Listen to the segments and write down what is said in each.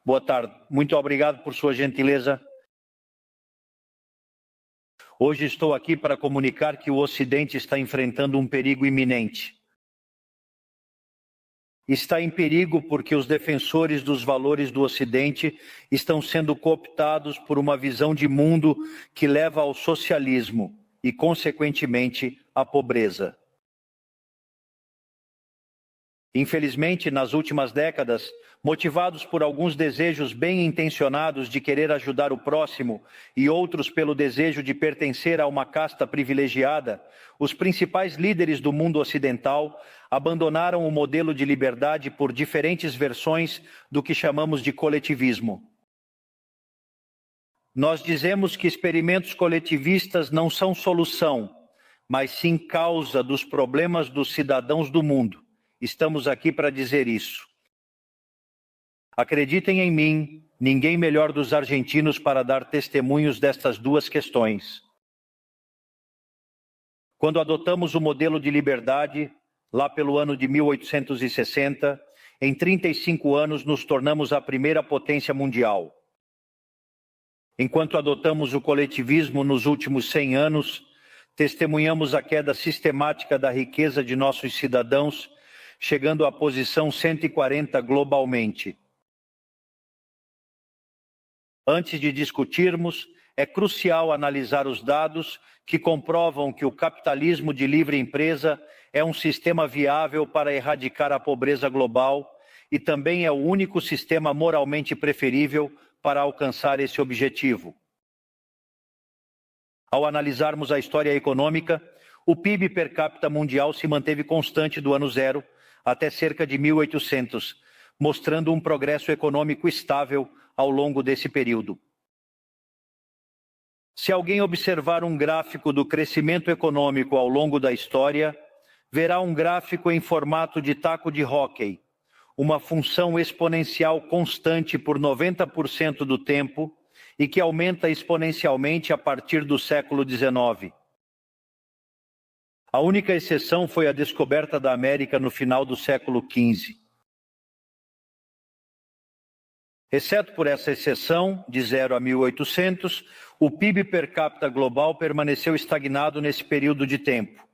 Boa tarde. Muito obrigado por sua gentileza. Hoje estou aqui para comunicar que o Ocidente está enfrentando um perigo iminente. Está em perigo porque os defensores dos valores do Ocidente estão sendo cooptados por uma visão de mundo que leva ao socialismo e, consequentemente, à pobreza. Infelizmente, nas últimas décadas, motivados por alguns desejos bem intencionados de querer ajudar o próximo e outros pelo desejo de pertencer a uma casta privilegiada, os principais líderes do mundo ocidental abandonaram o modelo de liberdade por diferentes versões do que chamamos de coletivismo. Nós dizemos que experimentos coletivistas não são solução, mas sim causa dos problemas dos cidadãos do mundo. Estamos aqui para dizer isso. Acreditem em mim, ninguém melhor dos argentinos para dar testemunhos destas duas questões. Quando adotamos o modelo de liberdade, lá pelo ano de 1860, em 35 anos nos tornamos a primeira potência mundial. Enquanto adotamos o coletivismo nos últimos 100 anos, testemunhamos a queda sistemática da riqueza de nossos cidadãos, chegando à posição 140 globalmente. Antes de discutirmos, é crucial analisar os dados que comprovam que o capitalismo de livre empresa é um sistema viável para erradicar a pobreza global e também é o único sistema moralmente preferível para alcançar esse objetivo. Ao analisarmos a história econômica, o PIB per capita mundial se manteve constante do ano zero até cerca de 1800, mostrando um progresso econômico estável ao longo desse período. Se alguém observar um gráfico do crescimento econômico ao longo da história, verá um gráfico em formato de taco de hóquei, uma função exponencial constante por 90% do tempo e que aumenta exponencialmente a partir do século XIX. A única exceção foi a descoberta da América no final do século XV. Exceto por essa exceção, de 0 a 1800, o PIB per capita global permaneceu estagnado nesse período de tempo.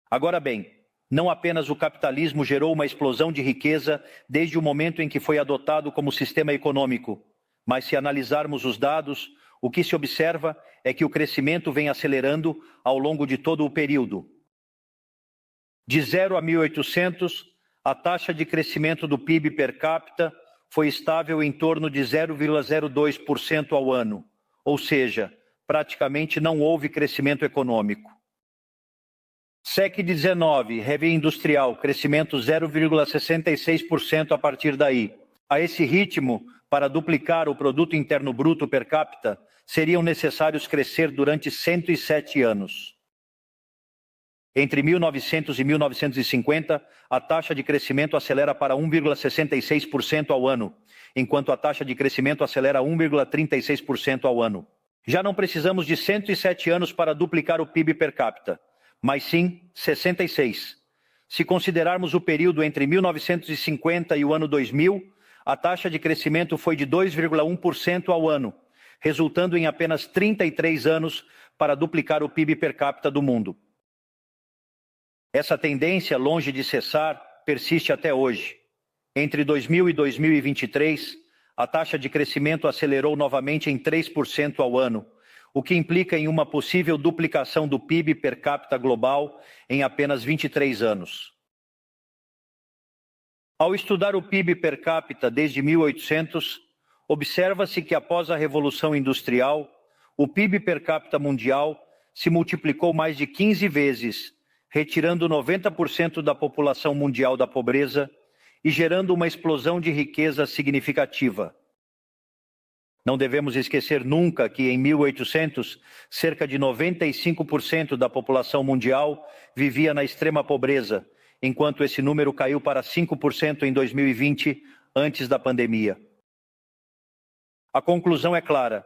Agora bem, não apenas o capitalismo gerou uma explosão de riqueza desde o momento em que foi adotado como sistema econômico, mas se analisarmos os dados, o que se observa é que o crescimento vem acelerando ao longo de todo o período. De 0 a 1800, a taxa de crescimento do PIB per capita foi estável em torno de 0,02% ao ano, ou seja, praticamente não houve crescimento econômico. século XIX, heavy industrial, crescimento 0,66% a partir daí. A esse ritmo, para duplicar o produto interno bruto per capita, seriam necessários crescer durante 107 anos. Entre 1900 e 1950, a taxa de crescimento acelera para 1,66% ao ano, enquanto a taxa de crescimento acelera 1,36% ao ano. Já não precisamos de 107 anos para duplicar o PIB per capita, mas sim 66. Se considerarmos o período entre 1950 e o ano 2000, a taxa de crescimento foi de 2,1% ao ano, resultando em apenas 33 anos para duplicar o PIB per capita do mundo. Essa tendência, longe de cessar, persiste até hoje. Entre 2000 e 2023, a taxa de crescimento acelerou novamente em 3% ao ano, o que implica em uma possível duplicação do PIB per capita global em apenas 23 anos. Ao estudar o PIB per capita desde 1800, observa-se que após a Revolução Industrial, o PIB per capita mundial se multiplicou mais de 15 vezes, retirando 90% da população mundial da pobreza e gerando uma explosão de riqueza significativa. Não devemos esquecer nunca que em 1800, cerca de 95% da população mundial vivia na extrema pobreza, enquanto esse número caiu para 5% em 2020, antes da pandemia. A conclusão é clara.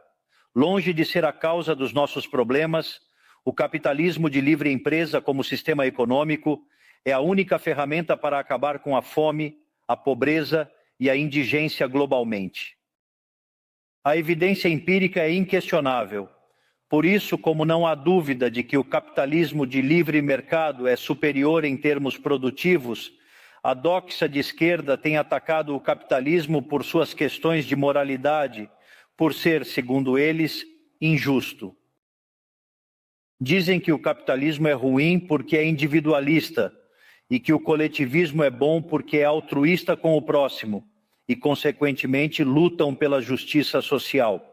Longe de ser a causa dos nossos problemas, o capitalismo de livre empresa como sistema econômico é a única ferramenta para acabar com a fome, a pobreza e a indigência globalmente. A evidência empírica é inquestionável. Por isso, como não há dúvida de que o capitalismo de livre mercado é superior em termos produtivos, a doxa de esquerda tem atacado o capitalismo por suas questões de moralidade, por ser, segundo eles, injusto. Dizem que o capitalismo é ruim porque é individualista e que o coletivismo é bom porque é altruísta com o próximo e, consequentemente, lutam pela justiça social.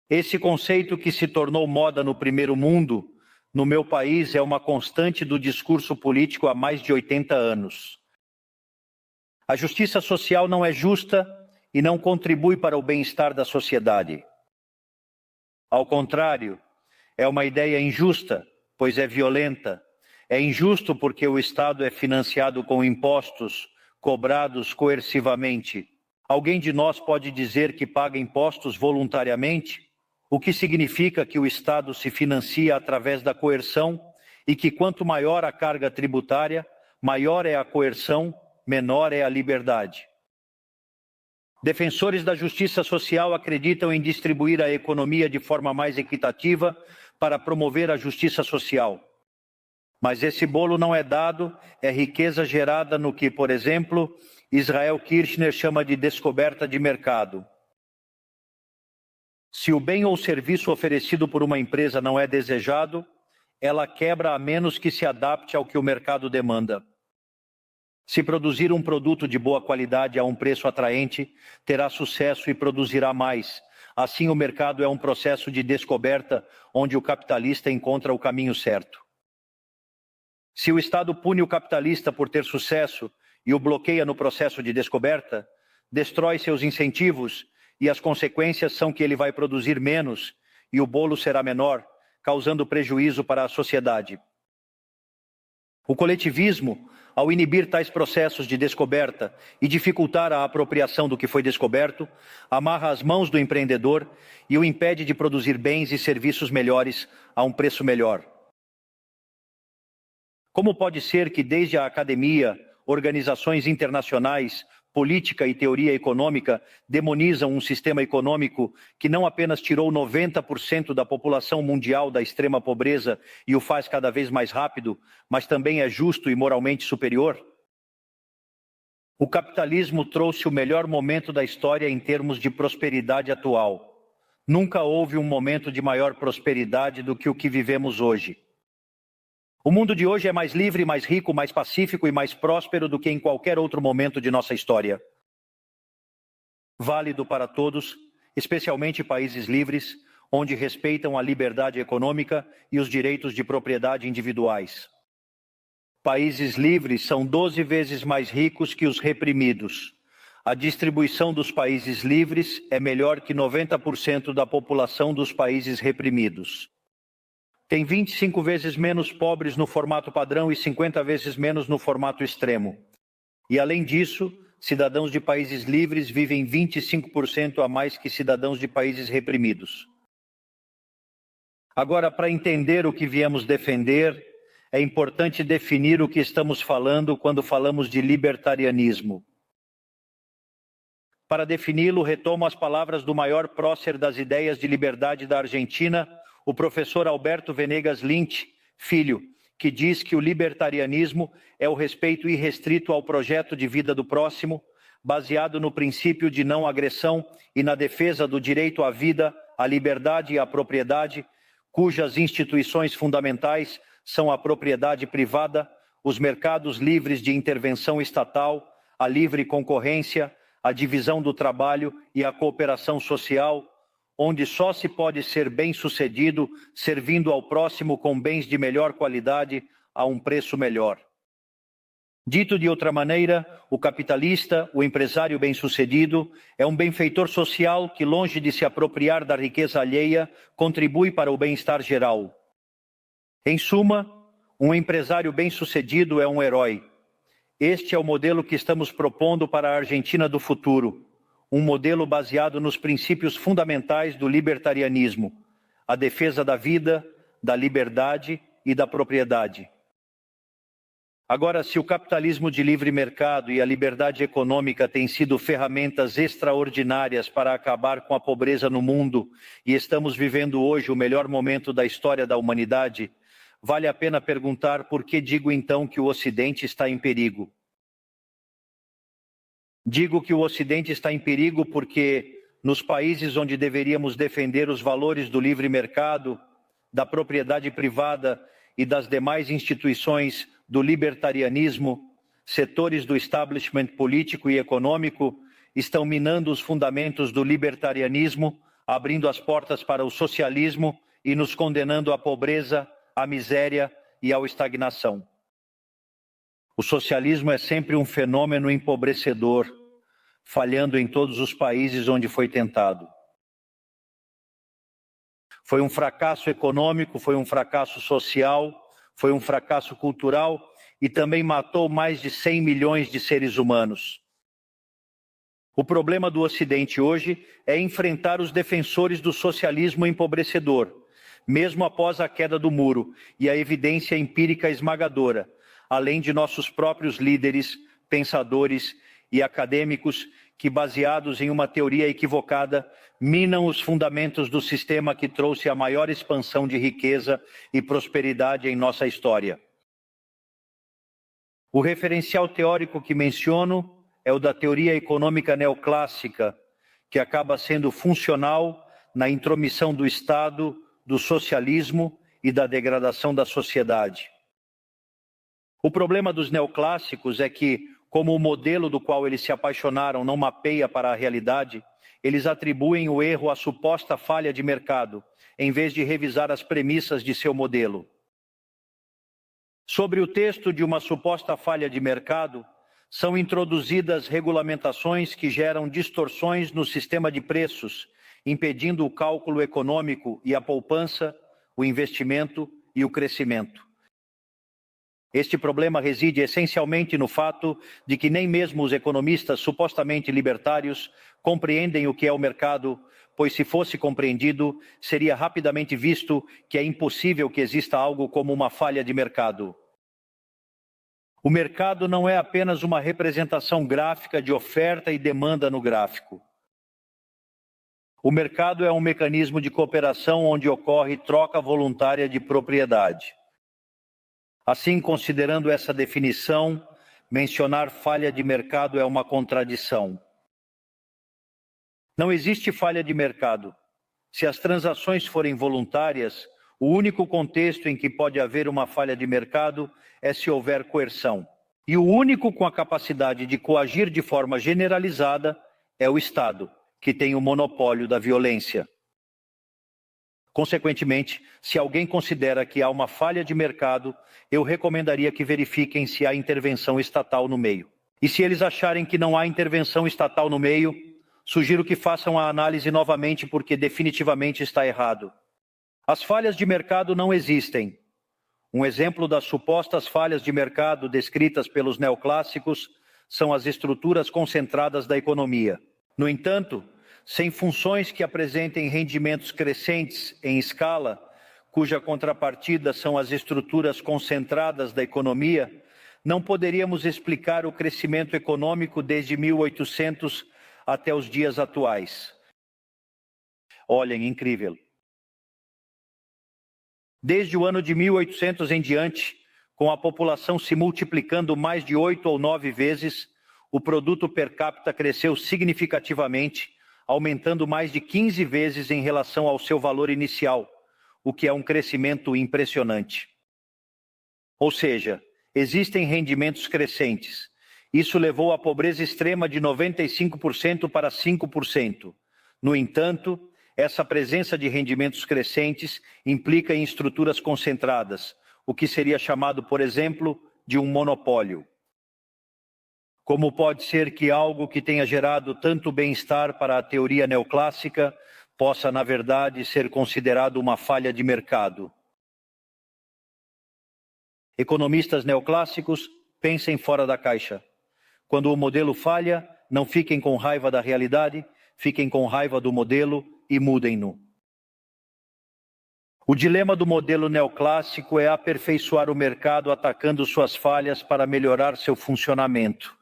Esse conceito que se tornou moda no primeiro mundo, no meu país, é uma constante do discurso político há mais de 80 anos. A justiça social não é justa e não contribui para o bem-estar da sociedade. Ao contrário, é uma ideia injusta, pois é violenta. É injusto porque o Estado é financiado com impostos cobrados coercivamente. Alguém de nós pode dizer que paga impostos voluntariamente? O que significa que o Estado se financia através da coerção e que quanto maior a carga tributária, maior é a coerção, menor é a liberdade. Defensores da justiça social acreditam em distribuir a economia de forma mais equitativa para promover a justiça social. Mas esse bolo não é dado, é riqueza gerada no que, por exemplo, Israel Kirchner chama de descoberta de mercado. Se o bem ou serviço oferecido por uma empresa não é desejado, ela quebra a menos que se adapte ao que o mercado demanda. Se produzir um produto de boa qualidade a um preço atraente, terá sucesso e produzirá mais. Assim, o mercado é um processo de descoberta onde o capitalista encontra o caminho certo. Se o Estado pune o capitalista por ter sucesso e o bloqueia no processo de descoberta, destrói seus incentivos e as consequências são que ele vai produzir menos e o bolo será menor, causando prejuízo para a sociedade. O coletivismo, ao inibir tais processos de descoberta e dificultar a apropriação do que foi descoberto, amarra as mãos do empreendedor e o impede de produzir bens e serviços melhores a um preço melhor. Como pode ser que desde a academia, organizações internacionais, política e teoria econômica demonizam um sistema econômico que não apenas tirou 90% da população mundial da extrema pobreza e o faz cada vez mais rápido, mas também é justo e moralmente superior? O capitalismo trouxe o melhor momento da história em termos de prosperidade atual. Nunca houve um momento de maior prosperidade do que o que vivemos hoje. O mundo de hoje é mais livre, mais rico, mais pacífico e mais próspero do que em qualquer outro momento de nossa história. Válido para todos, especialmente países livres, onde respeitam a liberdade econômica e os direitos de propriedade individuais. Países livres são 12 vezes mais ricos que os reprimidos. A distribuição dos países livres é melhor que 90% da população dos países reprimidos. Tem 25 vezes menos pobres no formato padrão e 50 vezes menos no formato extremo. E, além disso, cidadãos de países livres vivem 25% a mais que cidadãos de países reprimidos. Agora, para entender o que viemos defender, é importante definir o que estamos falando quando falamos de libertarianismo. Para defini-lo, retomo as palavras do maior prócer das ideias de liberdade da Argentina, o professor Alberto Venegas Lynch, filho, que diz que o libertarianismo é o respeito irrestrito ao projeto de vida do próximo, baseado no princípio de não agressão e na defesa do direito à vida, à liberdade e à propriedade, cujas instituições fundamentais são a propriedade privada, os mercados livres de intervenção estatal, a livre concorrência, a divisão do trabalho e a cooperação social, onde só se pode ser bem-sucedido servindo ao próximo com bens de melhor qualidade a um preço melhor. Dito de outra maneira, o capitalista, o empresário bem-sucedido, é um benfeitor social que, longe de se apropriar da riqueza alheia, contribui para o bem-estar geral. Em suma, um empresário bem-sucedido é um herói. Este é o modelo que estamos propondo para a Argentina do futuro. Um modelo baseado nos princípios fundamentais do libertarianismo, a defesa da vida, da liberdade e da propriedade. Agora, se o capitalismo de livre mercado e a liberdade econômica têm sido ferramentas extraordinárias para acabar com a pobreza no mundo e estamos vivendo hoje o melhor momento da história da humanidade, vale a pena perguntar por que digo então que o Ocidente está em perigo. Digo que o Ocidente está em perigo porque nos países onde deveríamos defender os valores do livre mercado, da propriedade privada e das demais instituições do libertarianismo, setores do establishment político e econômico estão minando os fundamentos do libertarianismo, abrindo as portas para o socialismo e nos condenando à pobreza, à miséria e à estagnação. O socialismo é sempre um fenômeno empobrecedor, falhando em todos os países onde foi tentado. Foi um fracasso econômico, foi um fracasso social, foi um fracasso cultural e também matou mais de 100 milhões de seres humanos. O problema do Ocidente hoje é enfrentar os defensores do socialismo empobrecedor, mesmo após a queda do muro e a evidência empírica esmagadora, além de nossos próprios líderes, pensadores e acadêmicos que, baseados em uma teoria equivocada, minam os fundamentos do sistema que trouxe a maior expansão de riqueza e prosperidade em nossa história. O referencial teórico que menciono é o da teoria econômica neoclássica, que acaba sendo funcional na intromissão do Estado, do socialismo e da degradação da sociedade. O problema dos neoclássicos é que, como o modelo do qual eles se apaixonaram não mapeia para a realidade, eles atribuem o erro à suposta falha de mercado, em vez de revisar as premissas de seu modelo. Sobre o texto de uma suposta falha de mercado, são introduzidas regulamentações que geram distorções no sistema de preços, impedindo o cálculo econômico e a poupança, o investimento e o crescimento. Este problema reside essencialmente no fato de que nem mesmo os economistas supostamente libertários compreendem o que é o mercado, pois se fosse compreendido, seria rapidamente visto que é impossível que exista algo como uma falha de mercado. O mercado não é apenas uma representação gráfica de oferta e demanda no gráfico. O mercado é um mecanismo de cooperação onde ocorre troca voluntária de propriedade. Assim, considerando essa definição, mencionar falha de mercado é uma contradição. Não existe falha de mercado. Se as transações forem voluntárias, o único contexto em que pode haver uma falha de mercado é se houver coerção. E o único com a capacidade de coagir de forma generalizada é o Estado, que tem o monopólio da violência. Consequentemente, se alguém considera que há uma falha de mercado, eu recomendaria que verifiquem se há intervenção estatal no meio. E se eles acharem que não há intervenção estatal no meio, sugiro que façam a análise novamente porque definitivamente está errado. As falhas de mercado não existem. Um exemplo das supostas falhas de mercado descritas pelos neoclássicos são as estruturas concentradas da economia. No entanto, sem funções que apresentem rendimentos crescentes em escala, cuja contrapartida são as estruturas concentradas da economia, não poderíamos explicar o crescimento econômico desde 1800 até os dias atuais. Olhem, incrível. Desde o ano de 1800 em diante, com a população se multiplicando mais de 8 ou 9 vezes, o produto per capita cresceu significativamente, aumentando mais de 15 vezes em relação ao seu valor inicial, o que é um crescimento impressionante. Ou seja, existem rendimentos crescentes. Isso levou a pobreza extrema de 95% para 5%. No entanto, essa presença de rendimentos crescentes implica em estruturas concentradas, o que seria chamado, por exemplo, de um monopólio. Como pode ser que algo que tenha gerado tanto bem-estar para a teoria neoclássica possa, na verdade, ser considerado uma falha de mercado? Economistas neoclássicos, pensem fora da caixa. Quando o modelo falha, não fiquem com raiva da realidade, fiquem com raiva do modelo e mudem-no. O dilema do modelo neoclássico é aperfeiçoar o mercado atacando suas falhas para melhorar seu funcionamento.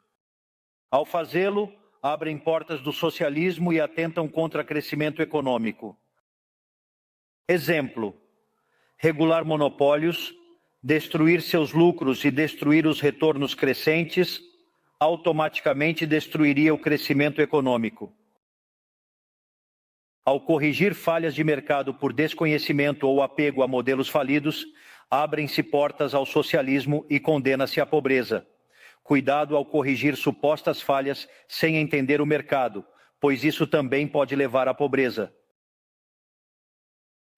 Ao fazê-lo, abrem portas do socialismo e atentam contra o crescimento econômico. Exemplo: regular monopólios, destruir seus lucros e destruir os retornos crescentes, automaticamente destruiria o crescimento econômico. Ao corrigir falhas de mercado por desconhecimento ou apego a modelos falidos, abrem-se portas ao socialismo e condena-se à pobreza. Cuidado ao corrigir supostas falhas sem entender o mercado, pois isso também pode levar à pobreza.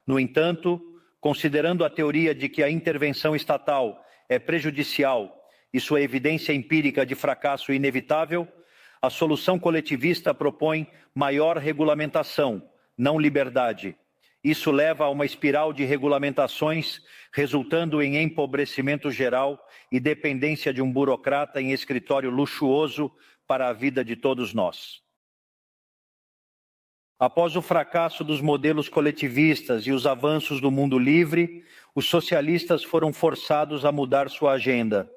No entanto, considerando a teoria de que a intervenção estatal é prejudicial e sua evidência empírica de fracasso inevitável, a solução coletivista propõe maior regulamentação, não liberdade. Isso leva a uma espiral de regulamentações, resultando em empobrecimento geral e dependência de um burocrata em escritório luxuoso para a vida de todos nós. Após o fracasso dos modelos coletivistas e os avanços do mundo livre, os socialistas foram forçados a mudar sua agenda.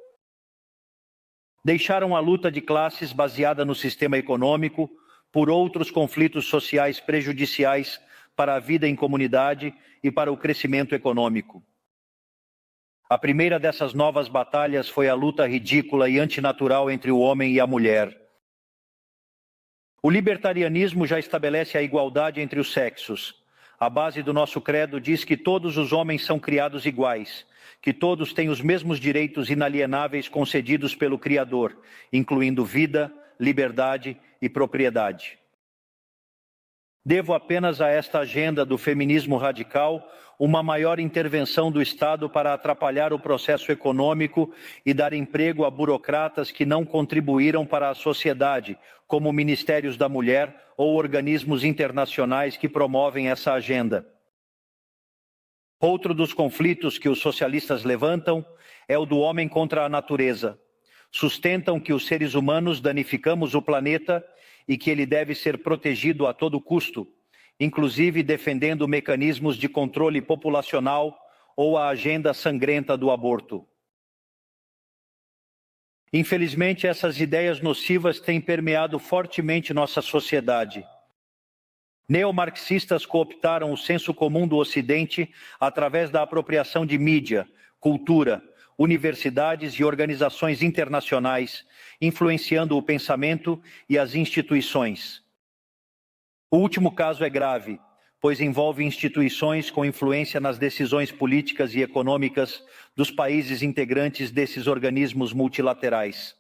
Deixaram a luta de classes baseada no sistema econômico por outros conflitos sociais prejudiciais para a vida em comunidade e para o crescimento econômico. A primeira dessas novas batalhas foi a luta ridícula e antinatural entre o homem e a mulher. O libertarianismo já estabelece a igualdade entre os sexos. A base do nosso credo diz que todos os homens são criados iguais, que todos têm os mesmos direitos inalienáveis concedidos pelo Criador, incluindo vida, liberdade e propriedade. Devo apenas a esta agenda do feminismo radical uma maior intervenção do Estado para atrapalhar o processo econômico e dar emprego a burocratas que não contribuíram para a sociedade, como ministérios da mulher ou organismos internacionais que promovem essa agenda. Outro dos conflitos que os socialistas levantam é o do homem contra a natureza. Sustentam que os seres humanos danificamos o planeta e que ele deve ser protegido a todo custo, inclusive defendendo mecanismos de controle populacional ou a agenda sangrenta do aborto. Infelizmente, essas ideias nocivas têm permeado fortemente nossa sociedade. Neomarxistas cooptaram o senso comum do Ocidente através da apropriação de mídia, cultura, universidades e organizações internacionais, influenciando o pensamento e as instituições. O último caso é grave, pois envolve instituições com influência nas decisões políticas e econômicas dos países integrantes desses organismos multilaterais.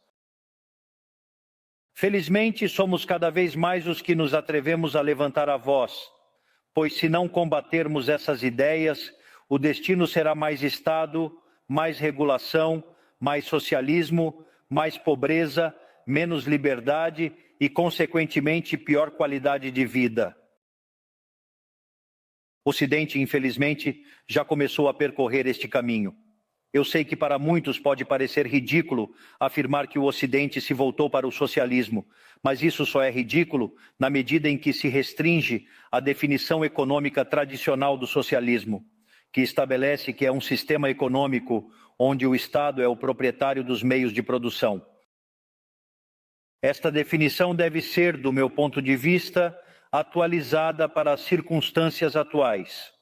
Felizmente, somos cada vez mais os que nos atrevemos a levantar a voz, pois se não combatermos essas ideias, o destino será mais Estado, mais regulação, mais socialismo, mais pobreza, menos liberdade e, consequentemente, pior qualidade de vida. O Ocidente, infelizmente, já começou a percorrer este caminho. Eu sei que para muitos pode parecer ridículo afirmar que o Ocidente se voltou para o socialismo, mas isso só é ridículo na medida em que se restringe a definição econômica tradicional do socialismo, que estabelece que é um sistema econômico onde o Estado é o proprietário dos meios de produção. Esta definição deve ser, do meu ponto de vista, atualizada para as circunstâncias atuais.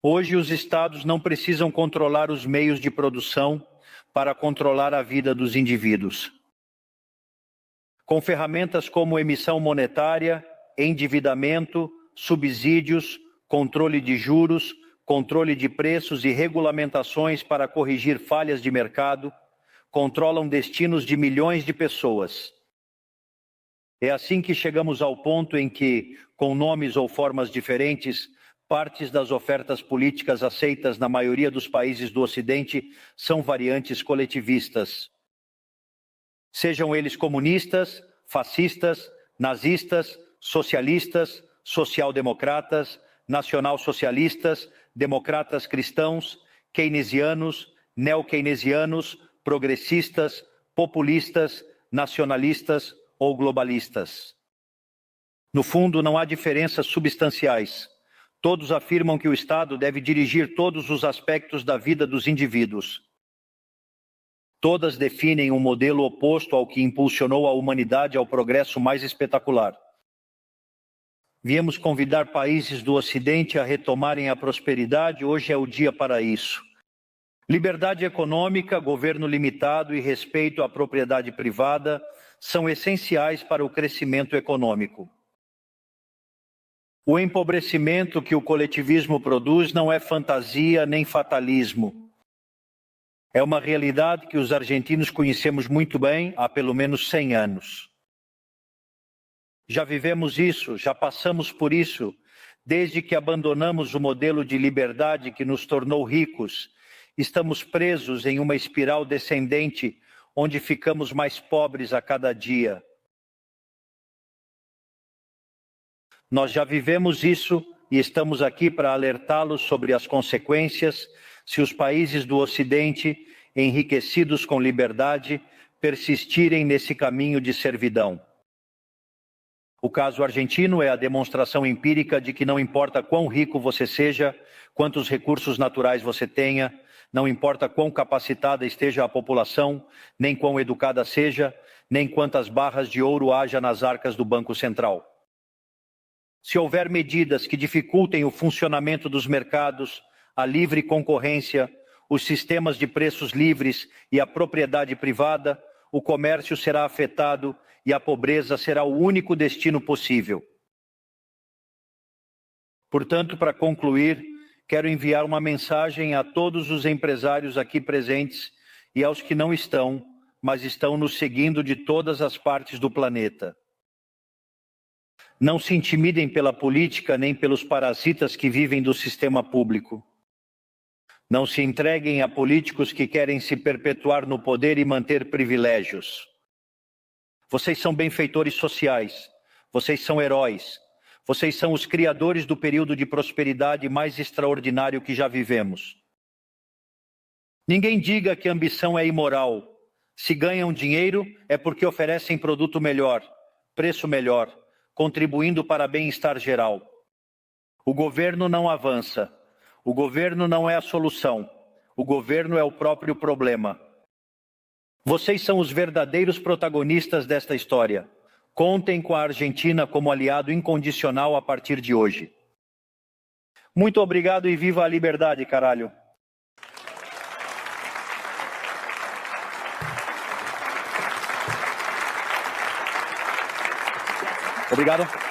Hoje, os Estados não precisam controlar os meios de produção para controlar a vida dos indivíduos. Com ferramentas como emissão monetária, endividamento, subsídios, controle de juros, controle de preços e regulamentações para corrigir falhas de mercado, controlam destinos de milhões de pessoas. É assim que chegamos ao ponto em que, com nomes ou formas diferentes, partes das ofertas políticas aceitas na maioria dos países do Ocidente são variantes coletivistas. Sejam eles comunistas, fascistas, nazistas, socialistas, social-democratas, nacional-socialistas, democratas cristãos, keynesianos, neo-keynesianos, progressistas, populistas, nacionalistas ou globalistas. No fundo, não há diferenças substanciais. Todos afirmam que o Estado deve dirigir todos os aspectos da vida dos indivíduos. Todas definem um modelo oposto ao que impulsionou a humanidade ao progresso mais espetacular. Viemos convidar países do Ocidente a retomarem a prosperidade, hoje é o dia para isso. Liberdade econômica, governo limitado e respeito à propriedade privada são essenciais para o crescimento econômico. O empobrecimento que o coletivismo produz não é fantasia nem fatalismo. É uma realidade que os argentinos conhecemos muito bem há pelo menos 100 anos. Já vivemos isso, já passamos por isso, desde que abandonamos o modelo de liberdade que nos tornou ricos. Estamos presos em uma espiral descendente, onde ficamos mais pobres a cada dia. Nós já vivemos isso e estamos aqui para alertá-los sobre as consequências se os países do Ocidente, enriquecidos com liberdade, persistirem nesse caminho de servidão. O caso argentino é a demonstração empírica de que não importa quão rico você seja, quantos recursos naturais você tenha, não importa quão capacitada esteja a população, nem quão educada seja, nem quantas barras de ouro haja nas arcas do Banco Central. Se houver medidas que dificultem o funcionamento dos mercados, a livre concorrência, os sistemas de preços livres e a propriedade privada, o comércio será afetado e a pobreza será o único destino possível. Portanto, para concluir, quero enviar uma mensagem a todos os empresários aqui presentes e aos que não estão, mas estão nos seguindo de todas as partes do planeta. Não se intimidem pela política nem pelos parasitas que vivem do sistema público. Não se entreguem a políticos que querem se perpetuar no poder e manter privilégios. Vocês são benfeitores sociais, vocês são heróis, vocês são os criadores do período de prosperidade mais extraordinário que já vivemos. Ninguém diga que a ambição é imoral. Se ganham dinheiro é porque oferecem produto melhor, preço melhor, contribuindo para bem-estar geral. O governo não avança, o governo não é a solução, o governo é o próprio problema. Vocês são os verdadeiros protagonistas desta história. Contem com a Argentina como aliado incondicional a partir de hoje. Muito obrigado e viva a liberdade, caralho! Obrigado.